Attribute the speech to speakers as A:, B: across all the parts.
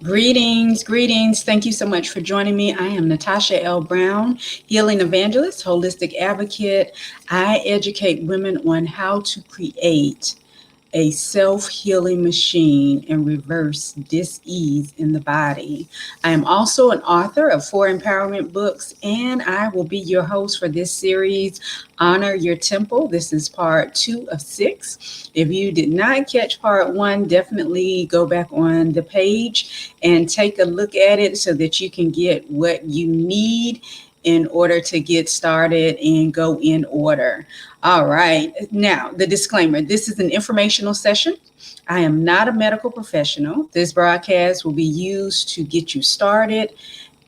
A: Greetings, greetings. Thank you so much for joining me. I am Natasha L. Brown, healing evangelist, holistic advocate. I educate women on how to create a self-healing machine and reverse dis-ease in the body. I am also an author of 4 empowerment books, and I will be your host for this series, Honor Your Temple. This is part 2 of 6. If you did not catch part 1, definitely go back on the page and take a look at it so that you can get what you need in order to get started and go in order. All right. Now, the disclaimer, this is an informational session. I am not a medical professional. This broadcast will be used to get you started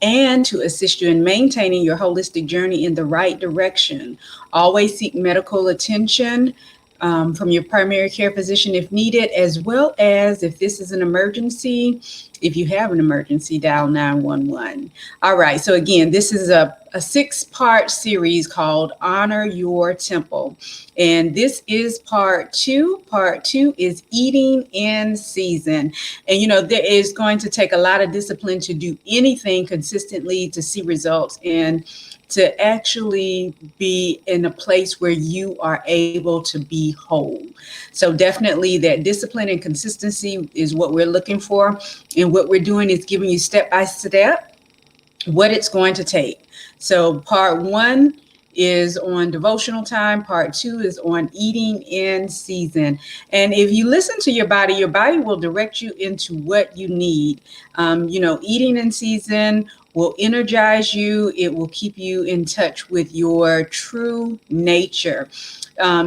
A: and to assist you in maintaining your holistic journey in the right direction. Always seek medical attention from your primary care physician if needed, as well as if this is an emergency, if you have an emergency, dial 911. All right, so again, this is a 6-part series called Honor Your Temple. And this is part 2. Part 2 is eating in season. And there is going to take a lot of discipline to do anything consistently to see results and to actually be in a place where you are able to be whole. So definitely that discipline and consistency is what we're looking for. And what we're doing is giving you step by step what it's going to take. So part 1 is on devotional time. Part 2 is on eating in season. And if you listen to your body will direct you into what you need. Eating in season will energize you. It will keep you in touch with your true nature.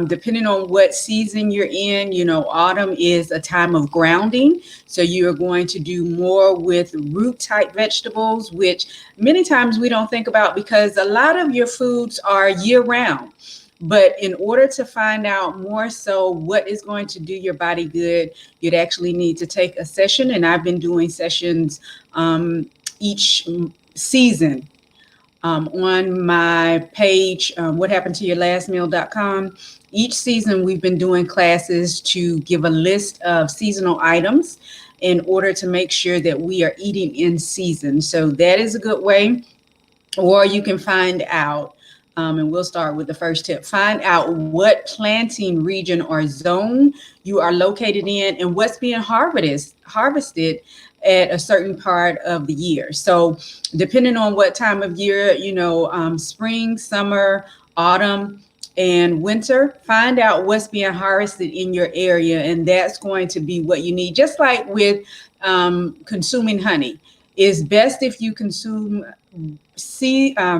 A: Depending on what season you're in, autumn is a time of grounding. So you're going to do more with root type vegetables, which many times we don't think about because a lot of your foods are year round. But in order to find out more so what is going to do your body good, you'd actually need to take a session. And I've been doing sessions each season on my page, whathappenedtoyourlastmeal.com. Each season, we've been doing classes to give a list of seasonal items in order to make sure that we are eating in season. So that is a good way. Or you can find out, and we'll start with the first tip, find out what planting region or zone you are located in and what's being harvested at a certain part of the year. So depending on what time of year, spring, summer, autumn, and winter, find out what's being harvested in your area. And that's going to be what you need. Just like with consuming honey, it's best if you consume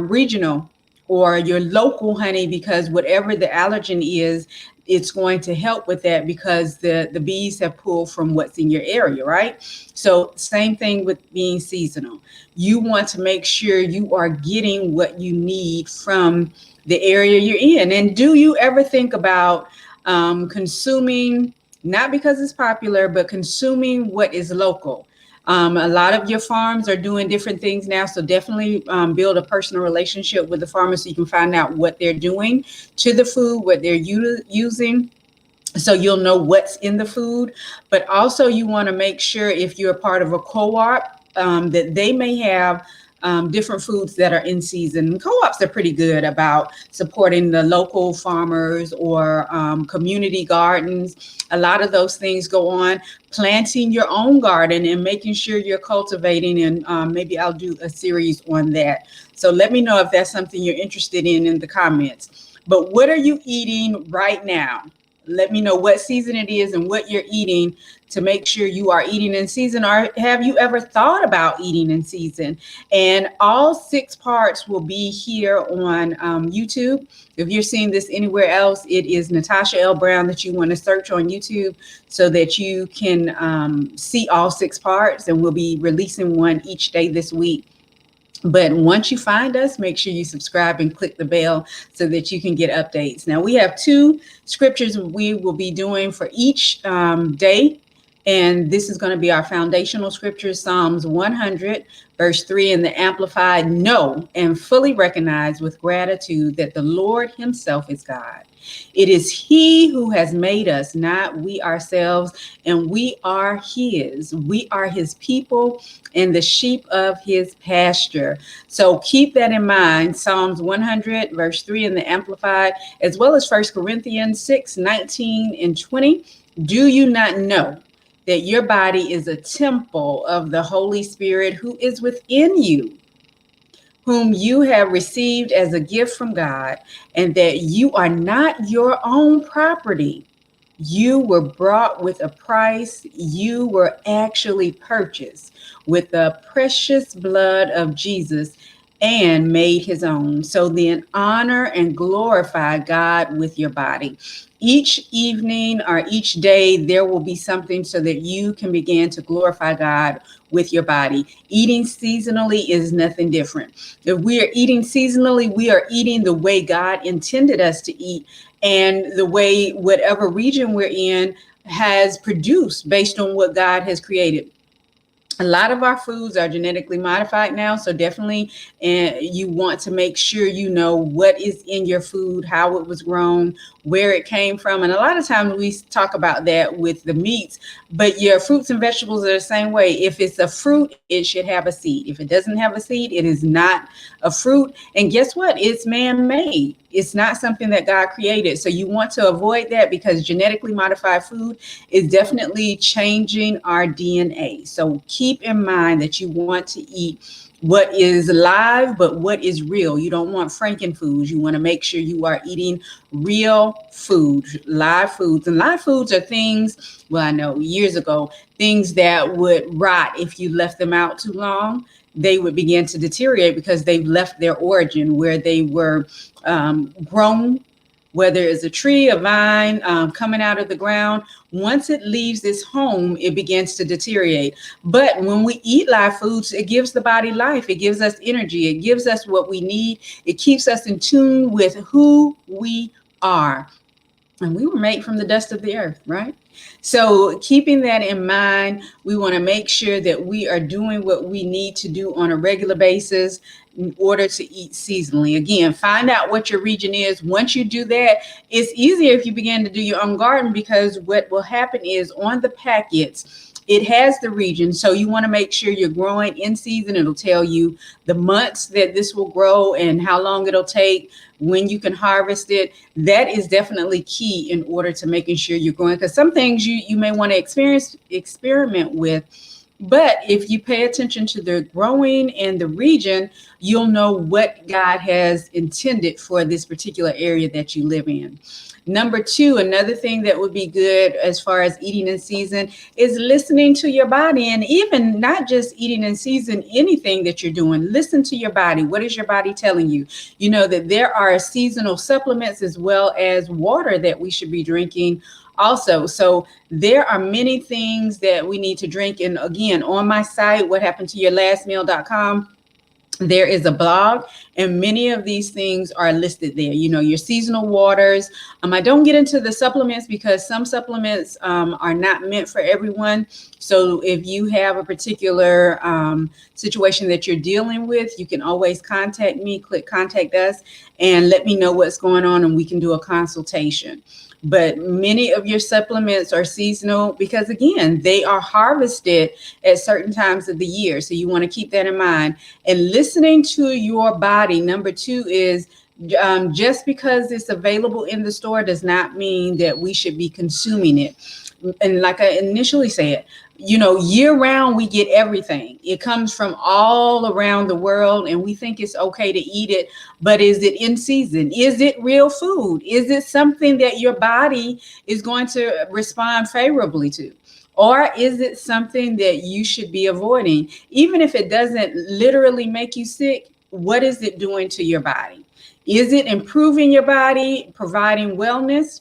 A: regional or your local honey, because whatever the allergen is, it's going to help with that because the bees have pulled from what's in your area, right? So same thing with being seasonal. You want to make sure you are getting what you need from the area you're in. And do you ever think about consuming, not because it's popular, but consuming what is local? A lot of your farms are doing different things now. So definitely build a personal relationship with the farmer so you can find out what they're doing to the food, what they're using. So you'll know what's in the food. But also you want to make sure if you're a part of a co-op that they may have different foods that are in season. Co-ops are pretty good about supporting the local farmers or community gardens. A lot of those things go on. Planting your own garden and making sure you're cultivating, and maybe I'll do a series on that. So let me know if that's something you're interested in the comments. But what are you eating right now? Let me know what season it is and what you're eating to make sure you are eating in season. Or have you ever thought about eating in season? And all 6 parts will be here on YouTube. If you're seeing this anywhere else, it is Natasha L. Brown that you want to search on YouTube so that you can see all 6 parts. And we'll be releasing one each day this week. But once you find us, make sure you subscribe and click the bell so that you can get updates. Now, we have 2 scriptures we will be doing for each day. And this is going to be our foundational scripture, Psalms 100, verse 3 in the Amplified. Know and fully recognize with gratitude that the Lord himself is God. It is he who has made us, not we ourselves, and we are his. We are his people and the sheep of his pasture. So keep that in mind. Psalms 100, verse 3 in the Amplified, as well as 1 Corinthians 6, 19 and 20. Do you not know that your body is a temple of the Holy Spirit who is within you, whom you have received as a gift from God, and that you are not your own property? You were brought with a price. You were actually purchased with the precious blood of Jesus and made his own. So then honor and glorify God with your body. Each evening or each day, there will be something so that you can begin to glorify God with your body. Eating seasonally is nothing different. If we are eating seasonally, we are eating the way God intended us to eat and the way whatever region we're in has produced based on what God has created. A lot of our foods are genetically modified now, so definitely you want to make sure you know what is in your food, how it was grown, where it came from. And a lot of times we talk about that with the meats, but your fruits and vegetables are the same way. If it's a fruit, it should have a seed. If it doesn't have a seed, it is not a fruit. And guess what? It's man-made. It's not something that God created. So you want to avoid that because genetically modified food is definitely changing our DNA. So keep in mind that you want to eat what is live, but what is real. You don't want frankenfoods. You want to make sure you are eating real food, live foods. And live foods are things, well, I know years ago, things that would rot if you left them out too long. They would begin to deteriorate because they've left their origin where they were grown, whether it's a tree, a vine coming out of the ground. Once it leaves its home, it begins to deteriorate. But when we eat live foods, it gives the body life. It gives us energy. It gives us what we need. It keeps us in tune with who we are. And we were made from the dust of the earth, right? So keeping that in mind, we want to make sure that we are doing what we need to do on a regular basis in order to eat seasonally. Again, find out what your region is. Once you do that, it's easier if you begin to do your own garden, because what will happen is on the packets, it has the region. So you want to make sure you're growing in season. It'll tell you the months that this will grow and how long it'll take, when you can harvest it. That is definitely key in order to making sure you're growing, because some things you may want to experiment with. But if you pay attention to the growing and the region, you'll know what God has intended for this particular area that you live in. Number two, another thing that would be good as far as eating in season is listening to your body, and even not just eating in season, anything that you're doing, listen to your body. What is your body telling you? You know that there are seasonal supplements as well as water that we should be drinking also. So there are many things that we need to drink. And again, on my site, whathappenedtoyourlastmeal.com, there is a blog, and many of these things are listed there. You know, your seasonal waters. I don't get into the supplements because some supplements are not meant for everyone. So if you have a particular situation that you're dealing with, you can always contact me, click contact us, and let me know what's going on, and we can do a consultation. But many of your supplements are seasonal because, again, they are harvested at certain times of the year. So you want to keep that in mind. And listening to your body. Number two is just because it's available in the store does not mean that we should be consuming it. And like I initially said, you know, year round, we get everything. It comes from all around the world, and we think it's okay to eat it. But is it in season? Is it real food? Is it something that your body is going to respond favorably to? Or is it something that you should be avoiding? Even if it doesn't literally make you sick, what is it doing to your body? Is it improving your body, providing wellness?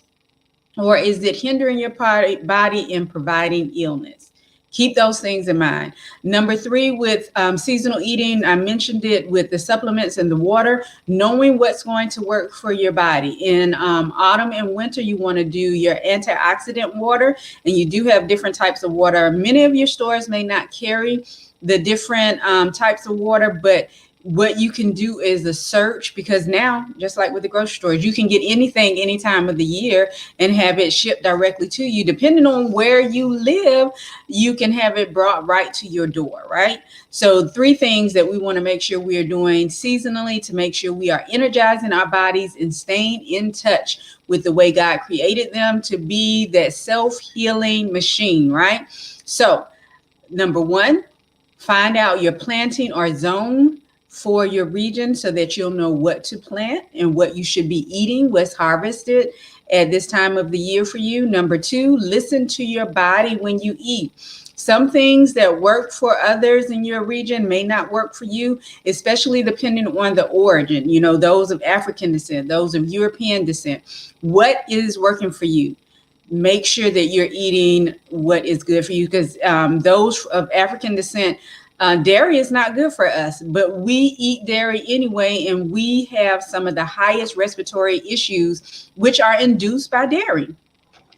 A: Or is it hindering your body and providing illness? Keep those things in mind. Number three, with seasonal eating, I mentioned it with the supplements and the water, knowing what's going to work for your body. In autumn and winter, you want to do your antioxidant water, and you do have different types of water. Many of your stores may not carry the different types of water, but what you can do is a search, because now, just like with the grocery stores, you can get anything any time of the year and have it shipped directly to you. Depending on where you live, you can have it brought right to your door, right? So, three things that we want to make sure we are doing seasonally to make sure we are energizing our bodies and staying in touch with the way God created them to be that self-healing machine, right? So, number one, find out your planting or zone for your region so that you'll know what to plant and what you should be eating, what's harvested at this time of the year for you. Number two, listen to your body when you eat. Some things that work for others in your region may not work for you, especially depending on the origin, those of African descent, those of European descent. What is working for you? Make sure that you're eating what is good for you, because those of African descent, dairy is not good for us, but we eat dairy anyway, and we have some of the highest respiratory issues, which are induced by dairy.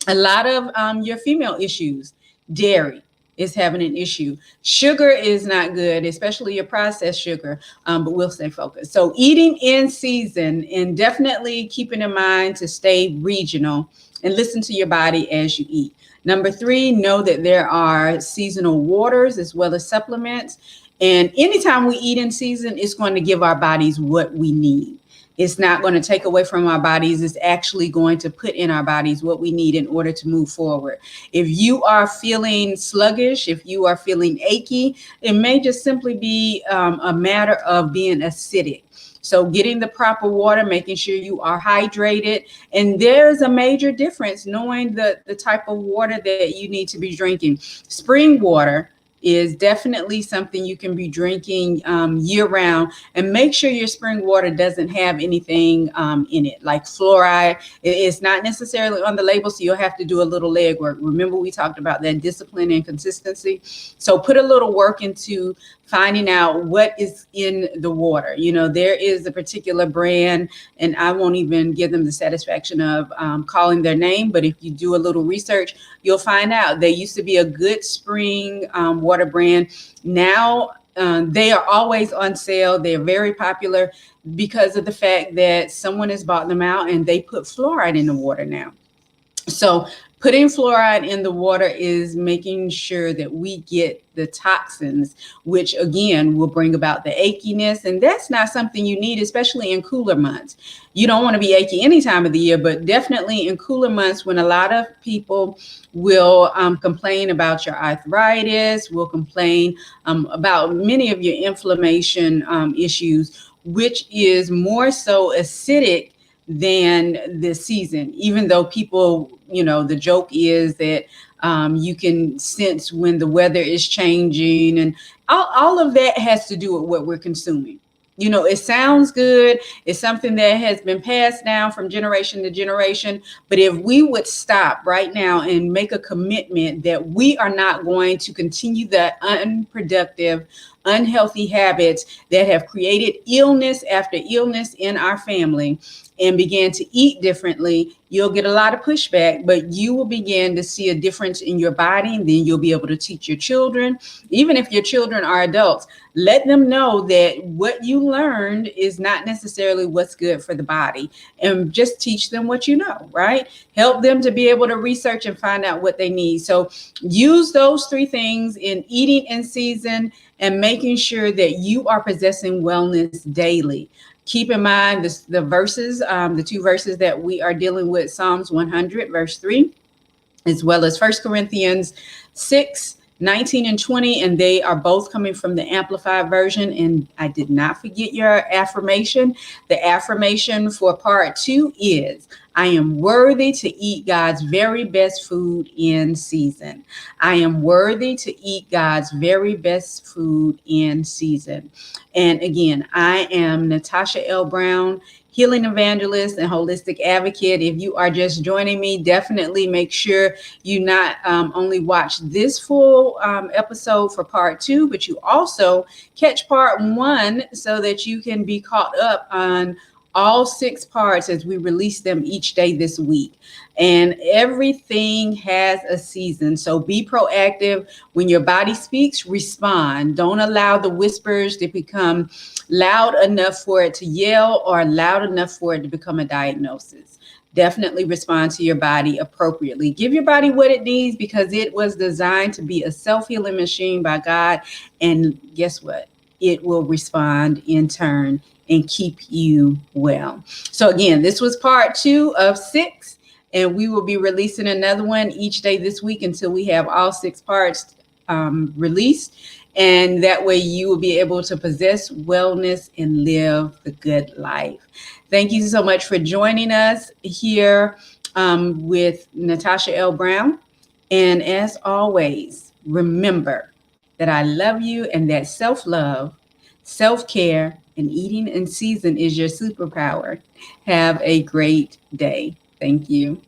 A: A lot of your female issues, dairy is having an issue. Sugar is not good, especially your processed sugar, but we'll stay focused. So eating in season, and definitely keeping in mind to stay regional and listen to your body as you eat. Number three, know that there are seasonal waters as well as supplements. And anytime we eat in season, it's going to give our bodies what we need. It's not going to take away from our bodies. It's actually going to put in our bodies what we need in order to move forward. If you are feeling sluggish, if you are feeling achy, it may just simply be a matter of being acidic. So getting the proper water, making sure you are hydrated. And there's a major difference knowing the type of water that you need to be drinking. Spring water is definitely something you can be drinking year round, and make sure your spring water doesn't have anything in it like fluoride. It's not necessarily on the label, so you'll have to do a little legwork. Remember, we talked about that discipline and consistency. So put a little work into finding out what is in the water. There is a particular brand, and I won't even give them the satisfaction of calling their name, but if you do a little research, you'll find out they used to be a good spring water brand. Now they are always on sale. They're very popular because of the fact that someone has bought them out and they put fluoride in the water now. So putting fluoride in the water is making sure that we get the toxins, which again will bring about the achiness. And that's not something you need, especially in cooler months. You don't want to be achy any time of the year, but definitely in cooler months when a lot of people will complain about your arthritis, will complain about many of your inflammation issues, which is more so acidic than the season, even though people, the joke is that you can sense when the weather is changing, and all of that has to do with what we're consuming. It sounds good. It's something that has been passed down from generation to generation. But if we would stop right now and make a commitment that we are not going to continue the unproductive, unhealthy habits that have created illness after illness in our family, and begin to eat differently, you'll get a lot of pushback, but you will begin to see a difference in your body. And then you'll be able to teach your children, even if your children are adults, let them know that what you learned is not necessarily what's good for the body, and just teach them what you know, right? Help them to be able to research and find out what they need. So use those three things in eating in season and making sure that you are possessing wellness daily. Keep in mind the verses, the two verses that we are dealing with, Psalms 100, verse 3, as well as 1 Corinthians 6, 19 and 20, and they are both coming from the Amplified version. And I did not forget your affirmation. The affirmation for part 2 is, I am worthy to eat God's very best food in season. I am worthy to eat God's very best food in season. And again, I am Natasha L. Brown, healing evangelist and holistic advocate. If you are just joining me, definitely make sure you not only watch this full episode for part 2, but you also catch part 1 so that you can be caught up on all 6 parts as we release them each day this week. And everything has a season. So be proactive. When your body speaks, respond. Don't allow the whispers to become loud enough for it to yell or loud enough for it to become a diagnosis. Definitely respond to your body appropriately. Give your body what it needs because it was designed to be a self-healing machine by God. And guess what? It will respond in turn and keep you well. So again, this was part 2 of 6, and we will be releasing another one each day this week until we have all 6 parts released. And that way you will be able to possess wellness and live the good life. Thank you so much for joining us here with Natasha L. Brown. And as always, remember that I love you and that self-love, self-care, and eating in season is your superpower. Have a great day. Thank you.